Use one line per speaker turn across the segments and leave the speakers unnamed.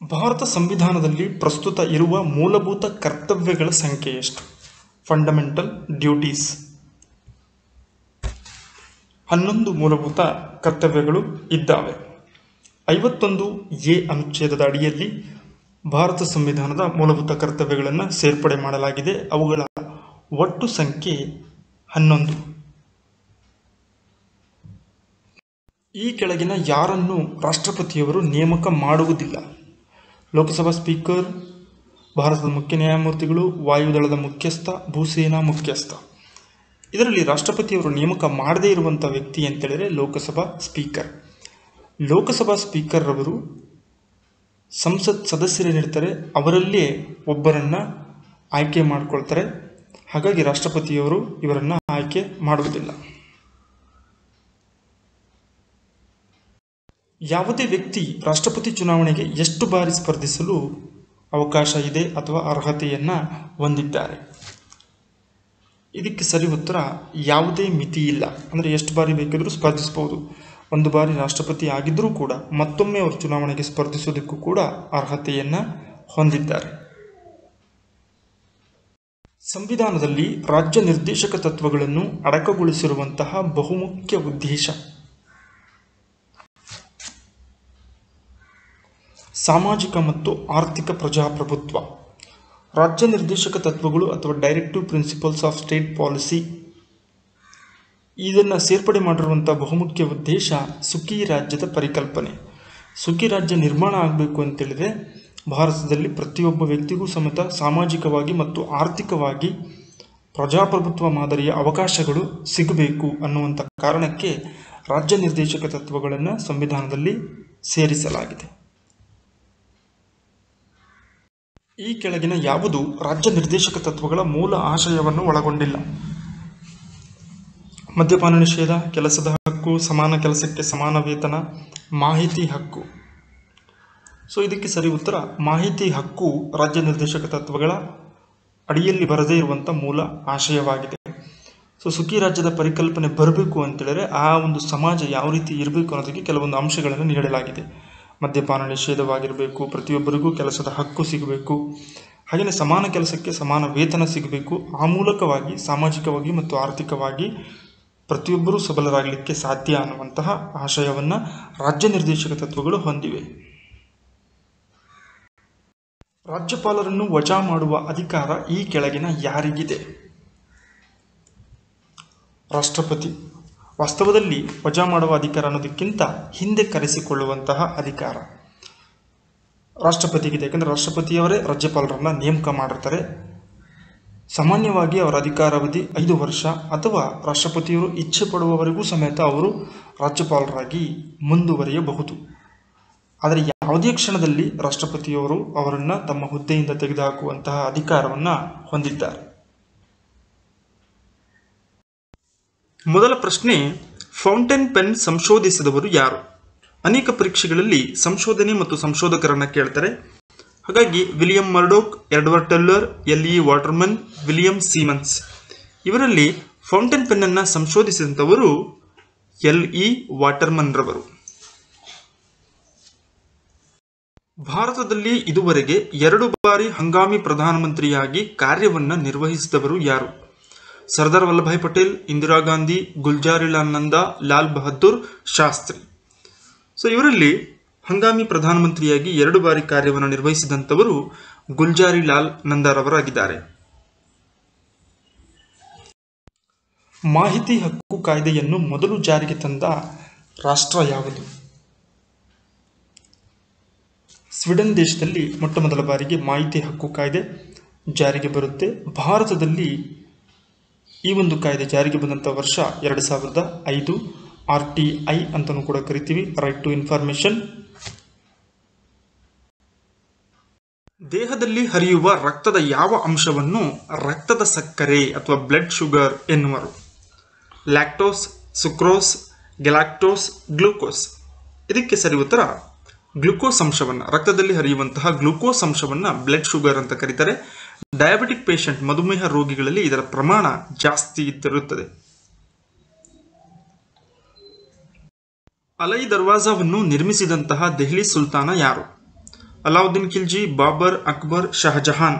ಭಾರತ ಸಂವಿಧಾನದಲ್ಲಿ ಪ್ರಸ್ತುತ ಇರುವ ಮೂಲಭೂತ ಕರ್ತವ್ಯಗಳ ಸಂಖ್ಯೆ ಎಷ್ಟು? ಫಂಡಮೆಂಟಲ್ ಡ್ಯೂಟೀಸ್ 11 ಮೂಲಭೂತ ಕರ್ತವ್ಯಗಳು ಇದ್ದಾವೆ. 51A ಅನುಚ್ಛೇದದ ಅಡಿಯಲ್ಲಿ ಭಾರತ ಸಂವಿಧಾನದ ಮೂಲಭೂತ ಕರ್ತವ್ಯಗಳನ್ನು ಸೇರ್ಪಡೆ ಮಾಡಲಾಗಿದೆ. ಅವುಗಳ ಒಟ್ಟು ಸಂಖ್ಯೆ 11. ಈ ಕೆಳಗಿನ ಯಾರನ್ನು ರಾಷ್ಟ್ರಪತಿಯವರು ನೇಮಕ ಮಾಡುವುದಿಲ್ಲ? ಲೋಕಸಭಾ ಸ್ಪೀಕರ್, ಭಾರತದ ಮುಖ್ಯ ನ್ಯಾಯಮೂರ್ತಿಗಳು, ವಾಯುದಳದ ಮುಖ್ಯಸ್ಥ, ಭೂಸೇನಾ ಮುಖ್ಯಸ್ಥ. ಇದರಲ್ಲಿ ರಾಷ್ಟ್ರಪತಿಯವರು ನೇಮಕ ಮಾಡದೇ ಇರುವಂಥ ವ್ಯಕ್ತಿ ಅಂತೇಳಿದರೆ ಲೋಕಸಭಾ ಸ್ಪೀಕರ್. ಲೋಕಸಭಾ ಸ್ಪೀಕರ್ ರವರು ಸಂಸತ್ ಸದಸ್ಯರೇನಿರ್ತಾರೆ ಅವರಲ್ಲೇ ಒಬ್ಬರನ್ನು ಆಯ್ಕೆ ಮಾಡಿಕೊಳ್ತಾರೆ. ಹಾಗಾಗಿ ರಾಷ್ಟ್ರಪತಿಯವರು ಇವರನ್ನು ಆಯ್ಕೆ ಮಾಡುವುದಿಲ್ಲ. ಯಾವುದೇ ವ್ಯಕ್ತಿ ರಾಷ್ಟ್ರಪತಿ ಚುನಾವಣೆಗೆ ಎಷ್ಟು ಬಾರಿ ಸ್ಪರ್ಧಿಸಲು ಅವಕಾಶ ಇದೆ ಅಥವಾ ಅರ್ಹತೆಯನ್ನು ಹೊಂದಿದ್ದಾರೆ? ಇದಕ್ಕೆ ಸರಿ ಉತ್ತರ ಯಾವುದೇ ಮಿತಿ ಇಲ್ಲ. ಅಂದರೆ ಎಷ್ಟು ಬಾರಿ ಬೇಕಿದ್ರೂ ಸ್ಪರ್ಧಿಸಬಹುದು. ಒಂದು ಬಾರಿ ರಾಷ್ಟ್ರಪತಿ ಆಗಿದ್ದರೂ ಕೂಡ ಮತ್ತೊಮ್ಮೆ ಅವರು ಚುನಾವಣೆಗೆ ಸ್ಪರ್ಧಿಸೋದಕ್ಕೂ ಕೂಡ ಅರ್ಹತೆಯನ್ನು ಹೊಂದಿದ್ದಾರೆ. ಸಂವಿಧಾನದಲ್ಲಿ ರಾಜ್ಯ ನಿರ್ದೇಶಕ ತತ್ವಗಳನ್ನು ಅಡಕಗೊಳಿಸಿರುವಂತಹ ಬಹುಮುಖ್ಯ ಉದ್ದೇಶ ಸಾಮಾಜಿಕ ಮತ್ತು ಆರ್ಥಿಕ ಪ್ರಜಾಪ್ರಭುತ್ವ. ರಾಜ್ಯ ನಿರ್ದೇಶಕ ತತ್ವಗಳು ಅಥವಾ directive principles of state policy, ಇದನ್ನು ಸೇರ್ಪಡೆ ಮಾಡಿರುವಂಥ ಬಹುಮುಖ್ಯ ಉದ್ದೇಶ ಸುಖಿ ರಾಜ್ಯದ ಪರಿಕಲ್ಪನೆ. ಸುಖಿ ರಾಜ್ಯ ನಿರ್ಮಾಣ ಆಗಬೇಕು ಅಂತೇಳಿದರೆ ಭಾರತದಲ್ಲಿ ಪ್ರತಿಯೊಬ್ಬ ವ್ಯಕ್ತಿಗೂ ಸಮೇತ ಸಾಮಾಜಿಕವಾಗಿ ಮತ್ತು ಆರ್ಥಿಕವಾಗಿ ಪ್ರಜಾಪ್ರಭುತ್ವ ಮಾದರಿಯ ಅವಕಾಶಗಳು ಸಿಗಬೇಕು ಅನ್ನುವಂಥ ಕಾರಣಕ್ಕೆ ರಾಜ್ಯ ನಿರ್ದೇಶಕ ತತ್ವಗಳನ್ನು ಸಂವಿಧಾನದಲ್ಲಿ ಸೇರಿಸಲಾಗಿದೆ. ಈ ಕೆಳಗಿನ ಯಾವುದು ರಾಜ್ಯ ನಿರ್ದೇಶಕ ತತ್ವಗಳ ಮೂಲ ಆಶಯವನ್ನು ಒಳಗೊಂಡಿಲ್ಲ? ಮದ್ಯಪಾನ ನಿಷೇಧ, ಕೆಲಸದ ಹಕ್ಕು, ಸಮಾನ ಕೆಲಸಕ್ಕೆ ಸಮಾನ ವೇತನ, ಮಾಹಿತಿ ಹಕ್ಕು. ಇದಕ್ಕೆ ಸರಿ ಉತ್ತರ ಮಾಹಿತಿ ಹಕ್ಕು ರಾಜ್ಯ ನಿರ್ದೇಶಕ ತತ್ವಗಳ ಅಡಿಯಲ್ಲಿ ಬರದೇ ಇರುವಂಥ ಮೂಲ ಆಶಯವಾಗಿದೆ. ಸುಖಿ ರಾಜ್ಯದ ಪರಿಕಲ್ಪನೆ ಬರಬೇಕು ಅಂತೇಳಿದ್ರೆ ಆ ಒಂದು ಸಮಾಜ ಯಾವ ರೀತಿ ಇರಬೇಕು ಅನ್ನೋದಕ್ಕೆ ಕೆಲವೊಂದು ಅಂಶಗಳನ್ನು ನೀಡಲಾಗಿದೆ. ಮದ್ಯಪಾನ ನಿಷೇಧವಾಗಿರಬೇಕು, ಪ್ರತಿಯೊಬ್ಬರಿಗೂ ಕೆಲಸದ ಹಕ್ಕು ಸಿಗಬೇಕು, ಹಾಗೆಯೇ ಸಮಾನ ಕೆಲಸಕ್ಕೆ ಸಮಾನ ವೇತನ ಸಿಗಬೇಕು. ಆ ಮೂಲಕವಾಗಿ ಸಾಮಾಜಿಕವಾಗಿ ಮತ್ತು ಆರ್ಥಿಕವಾಗಿ ಪ್ರತಿಯೊಬ್ಬರೂ ಸಬಲರಾಗಲಿಕ್ಕೆ ಸಾಧ್ಯ ಅನ್ನುವಂತಹ ಆಶಯವನ್ನು ರಾಜ್ಯ ನಿರ್ದೇಶಕ ತತ್ವಗಳು ಹೊಂದಿವೆ. ರಾಜ್ಯಪಾಲರನ್ನು ವಜಾ ಮಾಡುವ ಅಧಿಕಾರ ಈ ಕೆಳಗಿನ ಯಾರಿಗಿದೆ? ರಾಷ್ಟ್ರಪತಿ. ವಾಸ್ತವದಲ್ಲಿ ವಜಾ ಮಾಡುವ ಅಧಿಕಾರ ಅನ್ನೋದಕ್ಕಿಂತ ಹಿಂದೆ ಕರೆಸಿಕೊಳ್ಳುವಂತಹ ಅಧಿಕಾರ ರಾಷ್ಟ್ರಪತಿಗಿದೆ. ಯಾಕಂದರೆ ರಾಷ್ಟ್ರಪತಿಯವರೇ ರಾಜ್ಯಪಾಲರನ್ನು ನೇಮಕ ಮಾಡಿರ್ತಾರೆ. ಸಾಮಾನ್ಯವಾಗಿ ಅವರ ಅಧಿಕಾರಾವಧಿ 5 ವರ್ಷ ಅಥವಾ ರಾಷ್ಟ್ರಪತಿಯವರು ಇಚ್ಛೆ ಪಡುವವರೆಗೂ ಸಮೇತ ಅವರು ರಾಜ್ಯಪಾಲರಾಗಿ ಮುಂದುವರಿಯಬಹುದು. ಆದರೆ ಯಾವುದೇ ಕ್ಷಣದಲ್ಲಿ ರಾಷ್ಟ್ರಪತಿಯವರು ಅವರನ್ನು ತಮ್ಮ ಹುದ್ದೆಯಿಂದ ತೆಗೆದುಹಾಕುವಂತಹ ಅಧಿಕಾರವನ್ನು ಹೊಂದಿದ್ದಾರೆ. ಮೊದಲ ಪ್ರಶ್ನೆ, ಫೌಂಟೇನ್ ಪೆನ್ ಸಂಶೋಧಿಸಿದವರು ಯಾರು? ಅನೇಕ ಪರೀಕ್ಷೆಗಳಲ್ಲಿ ಸಂಶೋಧನೆ ಮತ್ತು ಸಂಶೋಧಕರನ್ನು ಕೇಳ್ತಾರೆ. ಹಾಗಾಗಿ William Murdoch, Edward Teller, LE Waterman, William Siemens. ಇವರಲ್ಲಿ ಫೌಂಟೇನ್ ಪೆನ್ನನ್ನು ಸಂಶೋಧಿಸಿದಂಥವರು LE ವಾಟರ್ಮನ್ ರವರು. ಭಾರತದಲ್ಲಿ ಇದುವರೆಗೆ 2 ಬಾರಿ ಹಂಗಾಮಿ ಪ್ರಧಾನಮಂತ್ರಿಯಾಗಿ ಕಾರ್ಯವನ್ನು ನಿರ್ವಹಿಸಿದವರು ಯಾರು? ಸರ್ದಾರ್ ವಲ್ಲಭಾಯ್ ಪಟೇಲ್, ಇಂದಿರಾ ಗಾಂಧಿ, ಗುಲ್ಜಾರಿಲಾಲ್ ನಂದಾ, ಲಾಲ್ ಬಹದ್ದೂರ್ ಶಾಸ್ತ್ರಿ. ಇವರಲ್ಲಿ ಹಂಗಾಮಿ ಪ್ರಧಾನಮಂತ್ರಿಯಾಗಿ 2 ಬಾರಿ ಕಾರ್ಯವನ್ನು ನಿರ್ವಹಿಸಿದಂಥವರು ಗುಲ್ಜಾರಿಲಾಲ್ ನಂದಾರವರಾಗಿದ್ದಾರೆ. ಮಾಹಿತಿ ಹಕ್ಕು ಕಾಯ್ದೆಯನ್ನು ಮೊದಲು ಜಾರಿಗೆ ತಂದ ರಾಷ್ಟ್ರ ಯಾವುದು? ಸ್ವೀಡನ್ ದೇಶದಲ್ಲಿ ಮೊಟ್ಟಮೊದಲ ಬಾರಿಗೆ ಮಾಹಿತಿ ಹಕ್ಕು ಕಾಯ್ದೆ ಜಾರಿಗೆ ಬರುತ್ತೆ. ಭಾರತದಲ್ಲಿ ಈ ಒಂದು ಕಾಯ್ದೆ ಜಾರಿಗೆ ಬಂದಂಥ ವರ್ಷ 2005. RTI ಅಂತಲೂ ಕೂಡ ಕರಿತೀವಿ, ರೈಟ್ ಟು ಇನ್ಫಾರ್ಮೇಷನ್. ದೇಹದಲ್ಲಿ ಹರಿಯುವ ರಕ್ತದ ಯಾವ ಅಂಶವನ್ನು ರಕ್ತದ ಸಕ್ಕರೆ ಅಥವಾ ಬ್ಲಡ್ ಶುಗರ್ ಎನ್ನುವರು? Lactose, sucrose, galactose, glucose. ಇದಕ್ಕೆ ಸರಿ ಉತ್ತರ ಗ್ಲೂಕೋಸ್ ಅಂಶವನ್ನು, ರಕ್ತದಲ್ಲಿ ಹರಿಯುವಂತಹ ಗ್ಲೂಕೋಸ್ ಅಂಶವನ್ನು ಬ್ಲಡ್ ಶುಗರ್ ಅಂತ ಕರೀತಾರೆ. ಡಯಾಬಿಟಿಕ್ ಪೇಷಂಟ್, ಮಧುಮೇಹ ರೋಗಿಗಳಲ್ಲಿ ಇದರ ಪ್ರಮಾಣ ಜಾಸ್ತಿ ಇರುತ್ತದೆ. ಅಲೈ ದರ್ವಾಜಾವನ್ನು ನಿರ್ಮಿಸಿದಂತಹ ದೆಹಲಿ ಸುಲ್ತಾನ ಯಾರು? ಅಲಾವುದ್ದೀನ್ ಖಿಲ್ಜಿ, ಬಾಬರ್, ಅಕ್ಬರ್, ಶಹಜಹಾನ್.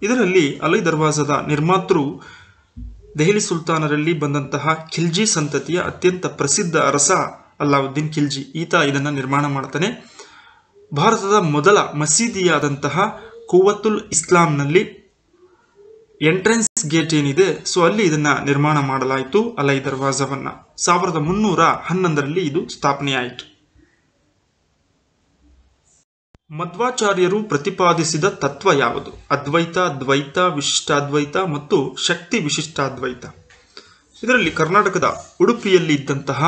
ಇದರಲ್ಲಿ ಅಲಿ ದರ್ವಾಜದ ನಿರ್ಮಾತೃ ದೆಹಲಿ ಸುಲ್ತಾನರಲ್ಲಿ ಬಂದಂತಹ ಖಿಲ್ಜಿ ಸಂತತಿಯ ಅತ್ಯಂತ ಪ್ರಸಿದ್ಧ ಅರಸ ಅಲಾವುದ್ದೀನ್ ಖಿಲ್ಜಿ. ಈತ ಇದನ್ನು ನಿರ್ಮಾಣ ಮಾಡ್ತಾನೆ. ಭಾರತದ ಮೊದಲ ಮಸೀದಿಯಾದಂತಹ ಕುವತ್ತುಲ್ ಇಸ್ಲಾಂನಲ್ಲಿ ಎಂಟ್ರೆನ್ಸ್ ಗೇಟ್ ಏನಿದೆ, ಸೊ ಅಲ್ಲಿ ಇದನ್ನ ನಿರ್ಮಾಣ ಮಾಡಲಾಯಿತು. ಅಲೈ ದರ್ವಾಜವನ್ನ 1311ರಲ್ಲಿ ಇದು ಸ್ಥಾಪನೆಯಾಯಿತು. ಮಧ್ವಾಚಾರ್ಯರು ಪ್ರತಿಪಾದಿಸಿದ ತತ್ವ ಯಾವುದು? ಅದ್ವೈತ, ದ್ವೈತ, ವಿಶಿಷ್ಟಾದ್ವೈತ ಮತ್ತು ಶಕ್ತಿ ವಿಶಿಷ್ಟಾದ್ವೈತ. ಇದರಲ್ಲಿ ಕರ್ನಾಟಕದ ಉಡುಪಿಯಲ್ಲಿ ಇದ್ದಂತಹ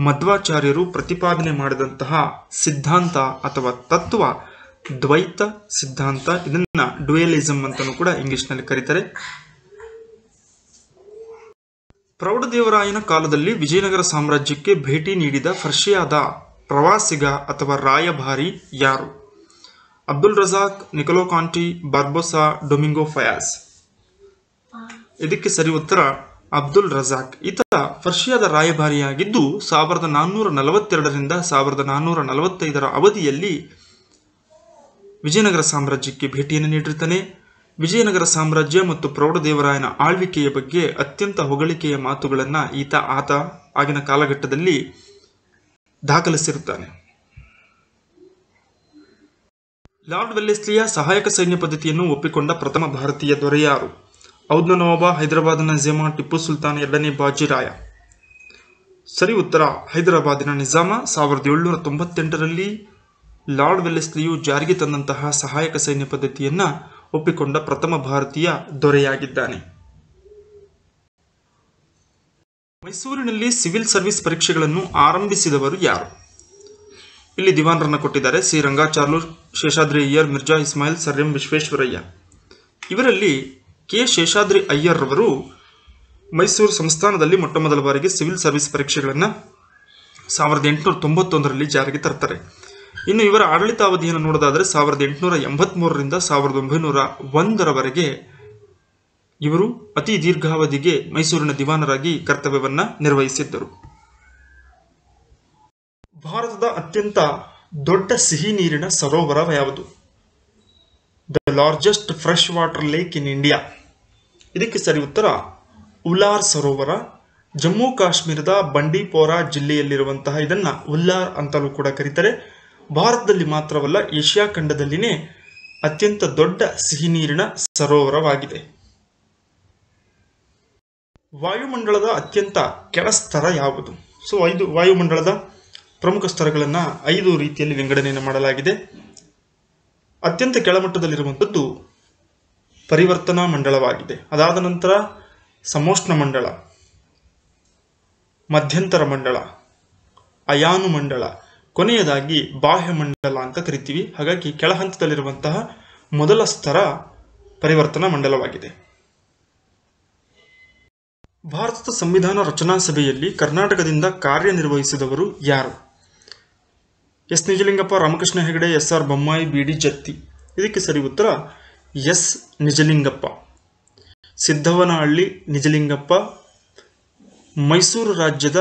ಮಧ್ವಾಚಾರ್ಯರು ಪ್ರತಿಪಾದನೆ ಮಾಡಿದಂತಹ ಸಿದ್ಧಾಂತ ಅಥವಾ ತತ್ವ ದ್ವೈತ ಸಿದ್ಧಾಂತ. ಇದನ್ನ ಡ್ಯುಯಲಿಸಂ ಅಂತಲೂ ಕೂಡ ಇಂಗ್ಲಿಷ್ನಲ್ಲಿ ಕರೀತಾರೆ. ಪ್ರೌಢದೇವರಾಯನ ಕಾಲದಲ್ಲಿ ವಿಜಯನಗರ ಸಾಮ್ರಾಜ್ಯಕ್ಕೆ ಭೇಟಿ ನೀಡಿದ ಪರ್ಷಿಯಾದ ಪ್ರವಾಸಿಗ ಅಥವಾ ರಾಯಭಾರಿ ಯಾರು? Abdul Razak, Niccolo Conti, Barbosa, Domingo Fayaz. ಇದಕ್ಕೆ ಸರಿ ಉತ್ತರ ಅಬ್ದುಲ್ ರಜಾಕ್. ಈತ ಪರ್ಷಿಯಾದ ರಾಯಭಾರಿಯಾಗಿದ್ದು 1442ರಿಂದ 1445 ಅವಧಿಯಲ್ಲಿ ವಿಜಯನಗರ ಸಾಮ್ರಾಜ್ಯಕ್ಕೆ ಭೇಟಿಯನ್ನು ನೀಡಿರ್ತಾನೆ. ವಿಜಯನಗರ ಸಾಮ್ರಾಜ್ಯ ಮತ್ತು ಪ್ರೌಢದೇವರಾಯನ ಆಳ್ವಿಕೆಯ ಬಗ್ಗೆ ಅತ್ಯಂತ ಹೊಗಳಿಕೆಯ ಮಾತುಗಳನ್ನು ಆತ ಆಗಿನ ಕಾಲಘಟ್ಟದಲ್ಲಿ ದಾಖಲಿಸಿರುತ್ತಾನೆ. ಲಾರ್ಡ್ ವೆಲ್ಲೆಸ್ಲಿಯ ಸಹಾಯಕ ಸೈನ್ಯ ಪದ್ಧತಿಯನ್ನು ಒಪ್ಪಿಕೊಂಡ ಪ್ರಥಮ ಭಾರತೀಯ ದೊರೆ ಯಾರು? ಔದ್ನ ನವಾಬ, ಹೈದರಾಬಾದ್ನ ನಿಜಾಮ, ಟಿಪ್ಪು ಸುಲ್ತಾನ್, 2ನೇ ಬಾಜಿರಾಯ. ಸರಿ ಉತ್ತರ ಹೈದರಾಬಾದಿನ ನಿಜಾಮ. 1798ರಲ್ಲಿ ಲಾರ್ಡ್ ವೆಲ್ಲೆಸ್ಲಿಯು ಜಾರಿಗೆ ತಂದಂತಹ ಸಹಾಯಕ ಸೈನ್ಯ ಪದ್ಧತಿಯನ್ನ ಒಪ್ಪಿಕೊಂಡ ಪ್ರಥಮ ಭಾರತೀಯ ದೊರೆಯಾಗಿದ್ದಾನೆ. ಮೈಸೂರಿನಲ್ಲಿ ಸಿವಿಲ್ ಸರ್ವಿಸ್ ಪರೀಕ್ಷೆಗಳನ್ನು ಆರಂಭಿಸಿದವರು ಯಾರು? ಇಲ್ಲಿ ದಿವಾನರನ್ನು ಕೊಟ್ಟಿದ್ದಾರೆ. C Rangacharlu, Seshadri Iyer, Mirza Ismail, sir M Visvesvaraya. ಇವರಲ್ಲಿ ಕೆ ಶೇಷಾದ್ರಿ ಅಯ್ಯರ್ ರವರು ಮೈಸೂರು ಸಂಸ್ಥಾನದಲ್ಲಿ ಮೊಟ್ಟಮೊದಲ ಬಾರಿಗೆ ಸಿವಿಲ್ ಸರ್ವಿಸ್ ಪರೀಕ್ಷೆಗಳನ್ನು 1891ರಲ್ಲಿ ಜಾರಿಗೆ ತರ್ತಾರೆ. ಇನ್ನು ಇವರ ಆಡಳಿತಾವಧಿಯನ್ನು ನೋಡೋದಾದರೆ 1883ರಿಂದ 1901ರವರೆಗೆ ಇವರು ಅತಿ ದೀರ್ಘಾವಧಿಗೆ ಮೈಸೂರಿನ ದಿವಾನರಾಗಿ ಕರ್ತವ್ಯವನ್ನ ನಿರ್ವಹಿಸಿದ್ದರು. ಭಾರತದ ಅತ್ಯಂತ ದೊಡ್ಡ ಸಿಹಿ ನೀರಿನ ಸರೋವರ ಯಾವುದು? The largest fresh water lake in India. ಇದಕ್ಕೆ ಸರಿ ಉತ್ತರ ಉಲಾರ್ ಸರೋವರ. ಜಮ್ಮು ಕಾಶ್ಮೀರದ ಬಂಡೀಪೋರಾ ಜಿಲ್ಲೆಯಲ್ಲಿರುವಂತಹ ಇದನ್ನ ಉಲ್ಲಾರ್ ಅಂತಲೂ ಕೂಡ ಕರೀತಾರೆ. ಭಾರತದಲ್ಲಿ ಮಾತ್ರವಲ್ಲ, ಏಷ್ಯಾ ಖಂಡದಲ್ಲಿನೇ ಅತ್ಯಂತ ದೊಡ್ಡ ಸಿಹಿ ನೀರಿನ ಸರೋವರವಾಗಿದೆ. ವಾಯುಮಂಡಲದ ಅತ್ಯಂತ ಕೆಳ ಸ್ತರ ಯಾವುದು? ಸೊ 5 ವಾಯುಮಂಡಲದ ಪ್ರಮುಖ ಸ್ತರಗಳನ್ನು 5 ರೀತಿಯಲ್ಲಿ ವಿಂಗಡಣೆಯನ್ನು ಮಾಡಲಾಗಿದೆ. ಅತ್ಯಂತ ಕೆಳಮಟ್ಟದಲ್ಲಿರುವಂಥದ್ದು ಪರಿವರ್ತನಾ ಮಂಡಲವಾಗಿದೆ. ಅದಾದ ನಂತರ ಸಮೋಷ್ಣ ಮಂಡಲ, ಮಧ್ಯಂತರ ಮಂಡಲ, ಅಯಾನು ಮಂಡಲ, ಕೊನೆಯದಾಗಿ ಬಾಹ್ಯ ಮಂಡಲ ಅಂತ ಕರಿತೀವಿ. ಹಾಗಾಗಿ ಕೆಳ ಹಂತದಲ್ಲಿರುವಂತಹ ಮೊದಲ ಸ್ತರ ಪರಿವರ್ತನಾ ಮಂಡಲವಾಗಿದೆ. ಭಾರತದ ಸಂವಿಧಾನ ರಚನಾ ಸಭೆಯಲ್ಲಿ ಕರ್ನಾಟಕದಿಂದ ಕಾರ್ಯನಿರ್ವಹಿಸಿದವರು ಯಾರು? S Nijalingappa, Ramakrishna Hegde, S R Bommai, B D Jatti. ಇದಕ್ಕೆ ಸರಿ ಉತ್ತರ ಎಸ್ ನಿಜಲಿಂಗಪ್ಪ. ಸಿದ್ದವ್ವನಹಳ್ಳಿ ನಿಜಲಿಂಗಪ್ಪ ಮೈಸೂರು ರಾಜ್ಯದ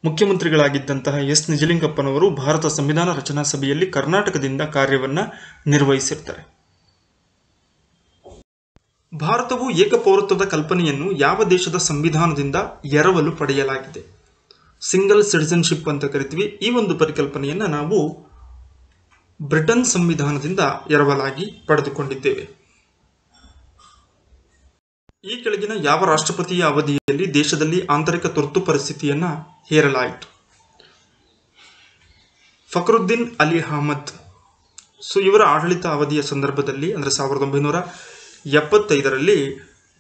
ಮುಖ್ಯಮಂತ್ರಿಗಳಾಗಿದ್ದಂತಹ ಎಸ್ ನಿಜಲಿಂಗಪ್ಪನವರು ಭಾರತ ಸಂವಿಧಾನ ರಚನಾ ಸಭೆಯಲ್ಲಿ ಕರ್ನಾಟಕದಿಂದ ಕಾರ್ಯವನ್ನ ನಿರ್ವಹಿಸಿರ್ತಾರೆ. ಭಾರತವು ಏಕಪೌರತ್ವದ ಕಲ್ಪನೆಯನ್ನು ಯಾವ ದೇಶದ ಸಂವಿಧಾನದಿಂದ ಎರವಲು ಪಡೆಯಲಾಗಿದೆ? ಸಿಂಗಲ್ ಸಿಟಿಸನ್ಶಿಪ್ ಅಂತ ಕರಿತೀವಿ. ಈ ಒಂದು ಪರಿಕಲ್ಪನೆಯನ್ನು ನಾವು ಬ್ರಿಟನ್ ಸಂವಿಧಾನದಿಂದ ಎರವಲಾಗಿ ಪಡೆದುಕೊಂಡಿದ್ದೇವೆ. ಈ ಕೆಳಗಿನ ಯಾವ ರಾಷ್ಟ್ರಪತಿಯ ಅವಧಿಯಲ್ಲಿ ದೇಶದಲ್ಲಿ ಆಂತರಿಕ ತುರ್ತು ಪರಿಸ್ಥಿತಿಯನ್ನ ಹೇರಲಾಯಿತು? ಫಕ್ರುದ್ದೀನ್ ಅಲಿ ಅಹಮದ್. ಸೊ ಇವರ ಆಡಳಿತ ಅವಧಿಯ ಸಂದರ್ಭದಲ್ಲಿ ಅಂದರೆ 1975ರಲ್ಲಿ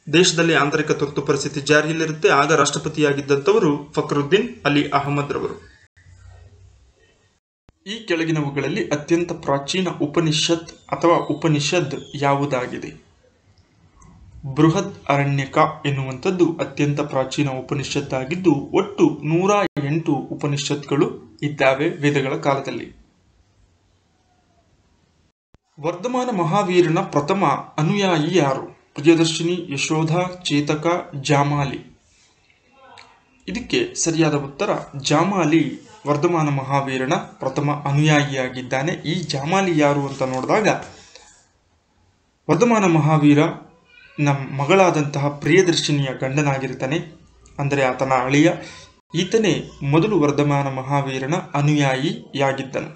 ದೇಶದಲ್ಲಿ ಆಂತರಿಕ ತುರ್ತು ಪರಿಸ್ಥಿತಿ ಜಾರಿಯಲ್ಲಿರುತ್ತೆ. ಆಗ ರಾಷ್ಟ್ರಪತಿಯಾಗಿದ್ದಂಥವರು ಫಕ್ರುದ್ದೀನ್ ಅಲಿ ಅಹಮದ್ ರವರು. ಈ ಕೆಳಗಿನವುಗಳಲ್ಲಿ ಅತ್ಯಂತ ಪ್ರಾಚೀನ ಉಪನಿಷತ್ ಅಥವಾ ಉಪನಿಷದ್ ಯಾವುದಾಗಿದೆ? ಬೃಹತ್ ಅರಣ್ಯಕ ಎನ್ನುವಂಥದ್ದು ಅತ್ಯಂತ ಪ್ರಾಚೀನ ಉಪನಿಷತ್ತಾಗಿದ್ದು ಒಟ್ಟು 108 ಉಪನಿಷತ್ಗಳು ಇದ್ದಾವೆ ವೇದಗಳ ಕಾಲದಲ್ಲಿ. ವರ್ಧಮಾನ ಮಹಾವೀರನ ಪ್ರಥಮ ಅನುಯಾಯಿ ಯಾರು? ಪ್ರಿಯದರ್ಶಿನಿ, ಯಶೋಧ, ಚೇತಕ, ಜಾಮಾಲಿ. ಇದಕ್ಕೆ ಸರಿಯಾದ ಉತ್ತರ ಜಾಮಾಲಿ ವರ್ಧಮಾನ ಮಹಾವೀರನ ಪ್ರಥಮ ಅನುಯಾಯಿಯಾಗಿದ್ದಾನೆ. ಈ ಜಾಮಾಲಿ ಯಾರು ಅಂತ ನೋಡಿದಾಗ ವರ್ಧಮಾನ ಮಹಾವೀರ ನಮ್ಮ ಮಗಳಾದಂತಹ ಪ್ರಿಯದರ್ಶಿನಿಯ ಗಂಡನಾಗಿರ್ತಾನೆ. ಅಂದರೆ ಆತನ ಅಳಿಯ. ಈತನೇ ಮೊದಲು ವರ್ಧಮಾನ ಮಹಾವೀರನ ಅನುಯಾಯಿಯಾಗಿದ್ದನು.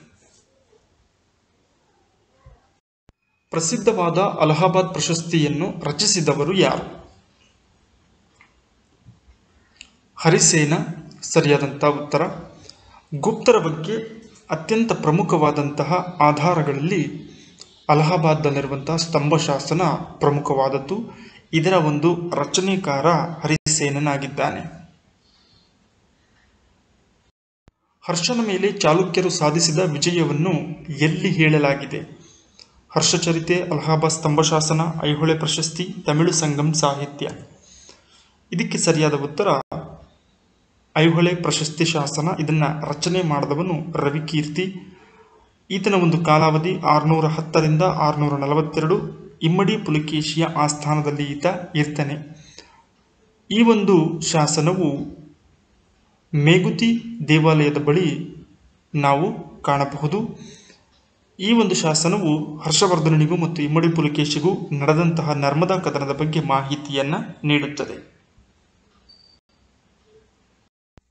ಪ್ರಸಿದ್ಧವಾದ ಅಲಹಾಬಾದ್ ಪ್ರಶಸ್ತಿಯನ್ನು ರಚಿಸಿದವರು ಯಾರು? ಹರಿಸೇನ ಸರಿಯಾದಂತಹ ಉತ್ತರ. ಗುಪ್ತರ ಬಗ್ಗೆ ಅತ್ಯಂತ ಪ್ರಮುಖವಾದಂತಹ ಆಧಾರಗಳಲ್ಲಿ ಅಲಹಾಬಾದ್ನಲ್ಲಿರುವಂತಹ ಸ್ತಂಭ ಶಾಸನ ಪ್ರಮುಖವಾದದ್ದು. ಇದರ ಒಂದು ರಚನೆಕಾರ ಹರಿಸೇನನಾಗಿದ್ದಾನೆ. ಹರ್ಷನ ಮೇಲೆ ಚಾಲುಕ್ಯರು ಸಾಧಿಸಿದ ವಿಜಯವನ್ನು ಎಲ್ಲಿ ಹೇಳಲಾಗಿದೆ? ಹರ್ಷಚರಿತೆ, ಅಲಹಾಬಾದ್ ಸ್ತಂಭಶಾಸನ, ಐಹೊಳೆ ಪ್ರಶಸ್ತಿ, ತಮಿಳು ಸಂಗಮ್ ಸಾಹಿತ್ಯ. ಇದಕ್ಕೆ ಸರಿಯಾದ ಉತ್ತರ ಐಹೊಳೆ ಪ್ರಶಸ್ತಿ ಶಾಸನ. ಇದನ್ನು ರಚನೆ ಮಾಡಿದವನು ರವಿಕೀರ್ತಿ. ಈತನ ಒಂದು ಕಾಲಾವಧಿ 610 642. ಇಮ್ಮಡಿ ಪುಲಕೇಶಿಯ ಆಸ್ಥಾನದಲ್ಲಿ ಈತ ಇರ್ತಾನೆ. ಈ ಒಂದು ಶಾಸನವು ಮೇಗುತಿ ದೇವಾಲಯದ ಬಳಿ ನಾವು ಕಾಣಬಹುದು. ಈ ಒಂದು ಶಾಸನವು ಹರ್ಷವರ್ಧನನಿಗೂ ಮತ್ತು ಇಮ್ಮಡಿ ಪುಲಕೇಶಿಗೂ ನಡೆದಂತಹ ನರ್ಮದಾ ಕದನದ ಬಗ್ಗೆ ಮಾಹಿತಿಯನ್ನು ನೀಡುತ್ತದೆ.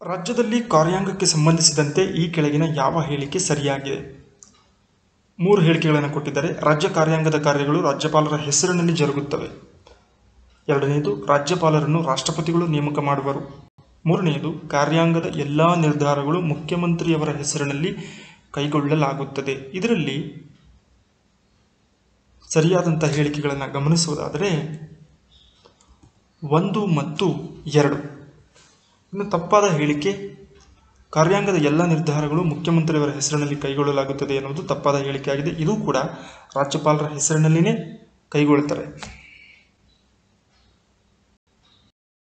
ರಾಜ್ಯದಲ್ಲಿ ಕಾರ್ಯಾಂಗಕ್ಕೆ ಸಂಬಂಧಿಸಿದಂತೆ ಈ ಕೆಳಗಿನ ಯಾವ ಹೇಳಿಕೆ ಸರಿಯಾಗಿದೆ? 3 ಹೇಳಿಕೆಗಳನ್ನು ಕೊಟ್ಟಿದ್ದಾರೆ. ರಾಜ್ಯ ಕಾರ್ಯಾಂಗದ ಕಾರ್ಯಗಳು ರಾಜ್ಯಪಾಲರ ಹೆಸರಿನಲ್ಲಿ ಜರುಗುತ್ತವೆ. 2ನೇದು, ರಾಜ್ಯಪಾಲರನ್ನು ರಾಷ್ಟ್ರಪತಿಗಳು ನೇಮಕ ಮಾಡುವರು. 3ನೇದು, ಕಾರ್ಯಾಂಗದ ಎಲ್ಲ ನಿರ್ಧಾರಗಳು ಮುಖ್ಯಮಂತ್ರಿಯವರ ಹೆಸರಿನಲ್ಲಿ ಕೈಗೊಳ್ಳಲಾಗುತ್ತದೆ. ಇದರಲ್ಲಿ ಸರಿಯಾದಂಥ ಹೇಳಿಕೆಗಳನ್ನು ಗಮನಿಸುವುದಾದರೆ 1 ಮತ್ತು 2. ಇನ್ನು ತಪ್ಪಾದ ಹೇಳಿಕೆ, ಕಾರ್ಯಾಂಗದ ಎಲ್ಲ ನಿರ್ಧಾರಗಳು ಮುಖ್ಯಮಂತ್ರಿಯವರ ಹೆಸರಿನಲ್ಲಿ ಕೈಗೊಳ್ಳಲಾಗುತ್ತದೆ ಎನ್ನುವುದು ತಪ್ಪಾದ ಹೇಳಿಕೆಯಾಗಿದೆ. ಇದು ಕೂಡ ರಾಜ್ಯಪಾಲರ ಹೆಸರಿನಲ್ಲಿಯೇ ಕೈಗೊಳ್ಳುತ್ತಾರೆ.